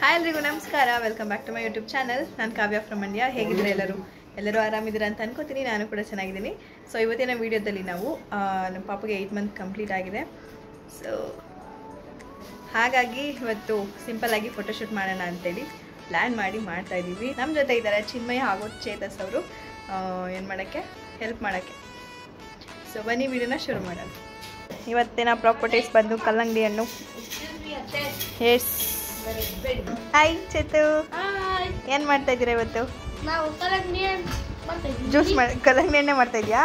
Hi ಎಲ್ರಿಗೂ ನಮಸ್ಕಾರ, welcome back to my YouTube channel. ನಾನು ಕಾವ್ಯ ಫ್ರಮ್ ಮಂಡ್ಯ. ಹೇಗಿದ್ರೆ ಎಲ್ಲರೂ ಆರಾಮಿದ್ದೀರಾ ಅಂತ ಅನ್ಕೋತೀನಿ. ನಾನು ಕೂಡ ಚೆನ್ನಾಗಿದ್ದೀನಿ. ಸೊ ಇವತ್ತಿನ ವೀಡಿಯೋದಲ್ಲಿ ನಾವು ನಮ್ಮ ಪಾಪಗೆ 8 ಮಂತ್ ಕಂಪ್ಲೀಟ್ ಆಗಿದೆ. ಸೊ ಹಾಗಾಗಿ ಇವತ್ತು ಸಿಂಪಲ್ಲಾಗಿ ಫೋಟೋಶೂಟ್ ಮಾಡೋಣ ಅಂತೇಳಿ ಪ್ಲ್ಯಾನ್ ಮಾಡ್ತಾ ಇದ್ದೀವಿ. ನಮ್ಮ ಜೊತೆ ಇದ್ದಾರೆ ಚಿನ್ಮಯ ಹಾಗೂ ಚೇತಸ್ ಅವರು ಏನು ಮಾಡೋಕ್ಕೆ ಹೆಲ್ಪ್ ಮಾಡೋಕ್ಕೆ. ಸೊ ಬನ್ನಿ ವಿಡಿಯೋನ ಶುರು ಮಾಡೋಣ. ಇವತ್ತಿನ ಪ್ರಾಪರ್ಟೀಸ್ ಬಂದು ಕಲ್ಲಂಗಡಿ ಹಣ್ಣು. ಎಸ್, ಹಾಯ್ ಚೇತು, ಏನು ಮಾಡ್ತಾ ಇದ್ದೀರಾ ಇವತ್ತು? ನಾವು ಜ್ಯೂಸ್ ಕಲ್ಲಂಗಡಿ ಎಣ್ಣೆ ಮಾಡ್ತಾ ಇದೆಯಾ?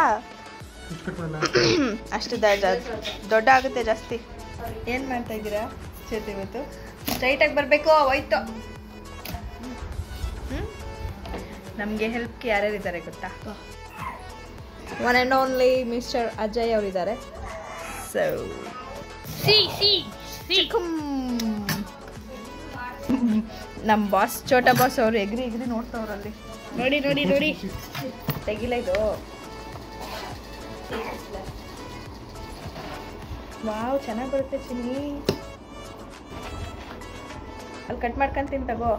ಅಷ್ಟು ದೊಡ್ಡ ಆಗುತ್ತೆ ಜಾಸ್ತಿ. ಏನು ಮಾಡ್ತಾ ಇದ್ದೀರಾ ಚೇತು ಇವತ್ತು? ಸ್ಟ್ರೈಟಾಗಿ ಬರಬೇಕು, ಹೋಯ್ತು. ನಮಗೆ ಹೆಲ್ಪ್ಗೆ ಯಾರ್ಯಾರು ಇದ್ದಾರೆ ಗೊತ್ತಾ? One and only mister Ajay ಅವರಿದ್ದಾರೆ. ಸೊ ನಮ್ಮ ಬಾಸ್ ಚೋಟಾ ಬಾಸ್ ಅವರು ಎಗ್ರಿ ನೋಡ್ತಾವ್ರಲ್ಲಿ. ನೋಡಿ ತೆಗಿಲ ಇದು. ವಾವ್, ಚೆನ್ನಾಗಿ ಬರುತ್ತೆ ಚಿನ್ನಿ. ಅಲ್ಲಿ ಕಟ್ ಮಾಡ್ಕೊಂತೀನಿ ತಗೋ.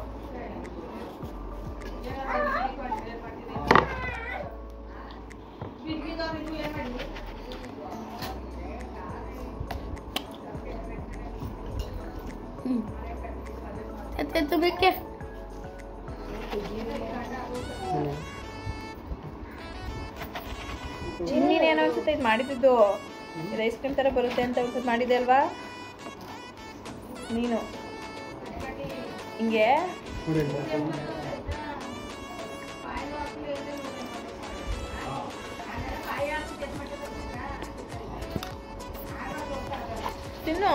ಬೇಕೆ ಚಿನ್ನಿನ ಏನೋ ಅನ್ಸುತ್ತೆ ಇದು ಮಾಡಿದ್ದು. ಇದು ಐಸ್ ಕ್ರೀಮ್ ಥರ ಬರುತ್ತೆ ಅಂತ ಅನ್ಸುತ್ತೆ. ಮಾಡಿದೆ ಅಲ್ವಾ ನೀನು? ಹಿಂಗೆ ತಿನ್ನು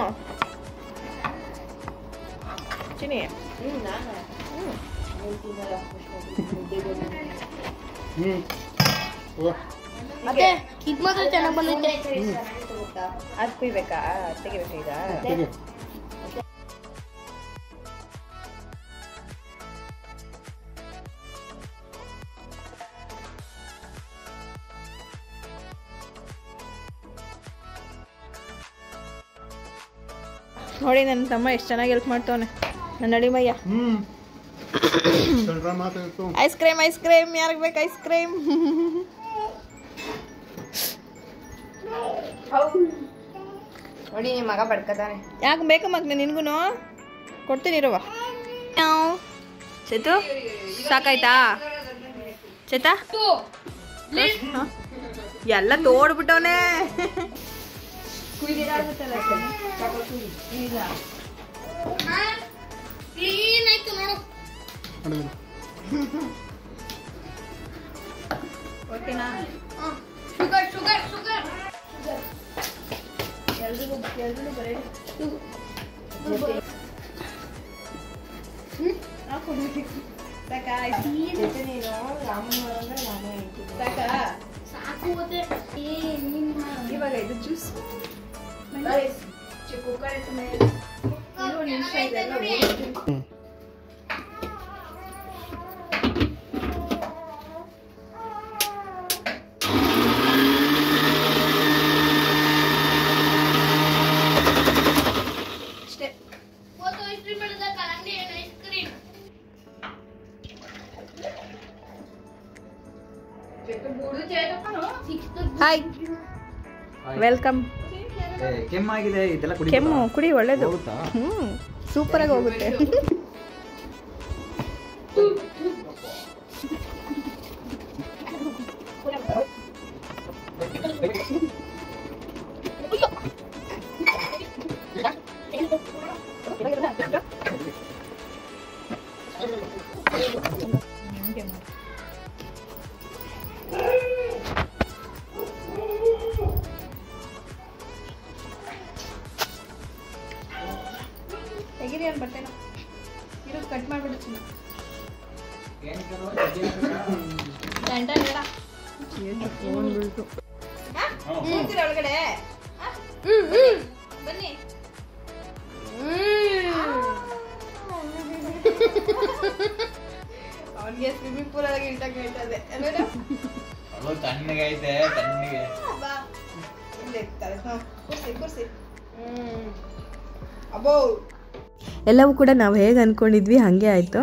ಚಿನ್ನಿ. ಮತ್ತೆ ಇದು ಮಾತ್ರ ಚೆನ್ನಾಗಿ ಬಂದೈತೆ. ಅದು ಕುಯ್ಬೇಕಾ? ತೆಗಿಬೇಕಾ ಈಗ? ನೋಡಿ ನನ್ನ ತಮ್ಮ ಎಷ್ಟು ಚೆನ್ನಾಗಿ ಹೆಲ್ಪ್ ಮಾಡ್ತವನೆ. ನನ್ನ ಅಡಿಮಯ್ಯ. ಐಸ್ ಕ್ರೀಮ್ ಯಾರಿಗೆ ಬೇಕು? ಐಸ್ ಕ್ರೀಮ್ ನೋಡಿ ನಿಮ್ಮ ಮಗ ಬಡ್ಕತಾನೆ. ಯಾಕೆ ಬೇಕು ಮಗ್ನೆ? ನಿನ್ಗೂ ಕೊಡ್ತೀನಿ ಇರುವ. ಚೇತು ಸಾಕಾಯ್ತಾ? ಚೇತಾ ಎಲ್ಲ ತೋಡ್ಬಿಟ್ಟವನೇ. ಕ್ಲೀನ್ ಆಯ್ತು ನೋಡು. ಓಕೆನಾ? ಶುಗರ್ ಎಲ್ರಿಗೂ ಬರೀ ಸಾಕು. ಇವಾಗ ಇದು ಜ್ಯೂಸ್ ಕುಕ್ಕರ್ ನಿಮಿಷ ಇದೆಲ್ಲ ಅಷ್ಟೇ. Hi, welcome. ಕೆಮ್ಮಾಗಿದೆ, ಇದೆಲ್ಲ ಕೆಮ್ಮು ಕುಡಿ, ಒಳ್ಳೇದು. ಸೂಪರ್ ಆಗಿ ಹೋಗುತ್ತೆ. ತೆಗಿರಿ ಅಂತ ಬರ್ತೇನೆ. ಇರೋದು ಕಟ್ ಮಾಡಿಬಿಡು ಚಿನ್ನ. ಫೋನ್ ಬೀಳ್ತು. ಒಳಗಡೆ ಬನ್ನಿ. ಅವನಿಗೆ ಸ್ವಿಮ್ಮಿಂಗ್ ಪೂಲ್ ಒಳಗೆ ಇಂಟಾಗ ಹೇಳ್ತದೆ. ತಣ್ಣಗೈತೆ, ತಣ್ಣಗೆ ಕೂರ್ಸಿ. ಅಬ್ಬೋ ಎಲ್ಲವೂ ಕೂಡ ನಾವು ಹೇಗೆ ಅಂದ್ಕೊಂಡಿದ್ವಿ ಹಾಗೆ ಆಯಿತು.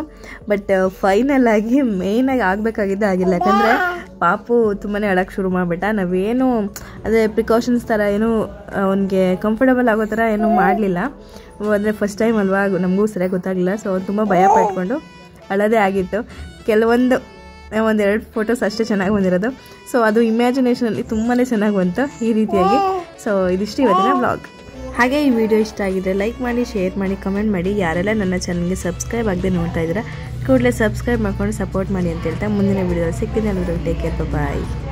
ಬಟ್ ಫೈನಲಾಗಿ ಮೇಯ್ನಾಗಿ ಆಗಬೇಕಾಗಿದ್ದು ಆಗಿಲ್ಲ. ಯಾಕಂದರೆ ಪಾಪು ತುಂಬಾ ಅಳಕ್ಕೆ ಶುರು ಮಾಡಿಬಿಟ್ಟ. ನಾವೇನು ಅದೇ ಪ್ರಿಕಾಷನ್ಸ್ ಥರ ಏನು ಅವನಿಗೆ ಕಂಫರ್ಟಬಲ್ ಆಗೋ ಥರ ಏನೂ ಮಾಡಲಿಲ್ಲ. ಅಂದರೆ ಫಸ್ಟ್ ಟೈಮ್ ಅಲ್ವಾ, ನಮಗೂ ಸರಿಯಾಗಿ ಗೊತ್ತಾಗಲಿಲ್ಲ. ಸೊ ಅವ್ನು ತುಂಬ ಭಯ ಪಟ್ಕೊಂಡು ಅಳೋದೇ ಆಗಿತ್ತು. ಒಂದೆರಡು ಫೋಟೋಸ್ ಅಷ್ಟೇ ಚೆನ್ನಾಗಿ ಬಂದಿರೋದು. ಸೊ ಅದು ಇಮ್ಯಾಜಿನೇಷನಲ್ಲಿ ತುಂಬಾ ಚೆನ್ನಾಗಿ ಬಂತು ಈ ರೀತಿಯಾಗಿ. ಸೊ ಇದಿಷ್ಟು ಇವತ್ತಿನ ಬ್ಲಾಗ್. ಹಾಗೆ ಈ ವಿಡಿಯೋ ಇಷ್ಟ ಆಗಿದ್ರೆ ಲೈಕ್ ಮಾಡಿ, ಶೇರ್ ಮಾಡಿ, ಕಮೆಂಟ್ ಮಾಡಿ. ಯಾರೆಲ್ಲ ನನ್ನ ಚಾನಲ್ಗೆ ಸಬ್ಸ್ಕ್ರೈಬ್ ಆಗದೆ ನೋಡ್ತಾ ಇದ್ದೀರಾ ಕೂಡಲೇ ಸಬ್ಸ್ಕ್ರೈಬ್ ಮಾಡ್ಕೊಂಡು ಸಪೋರ್ಟ್ ಮಾಡಿ ಅಂತ ಹೇಳ್ತಾ ಮುಂದಿನ ವಿಡಿಯೋದಲ್ಲಿ ಸಿಗ್ತೀನಿ. ಎಲ್ಲರೂ ಟೇಕ್ ಕೇರ್, ಬಾಯ್.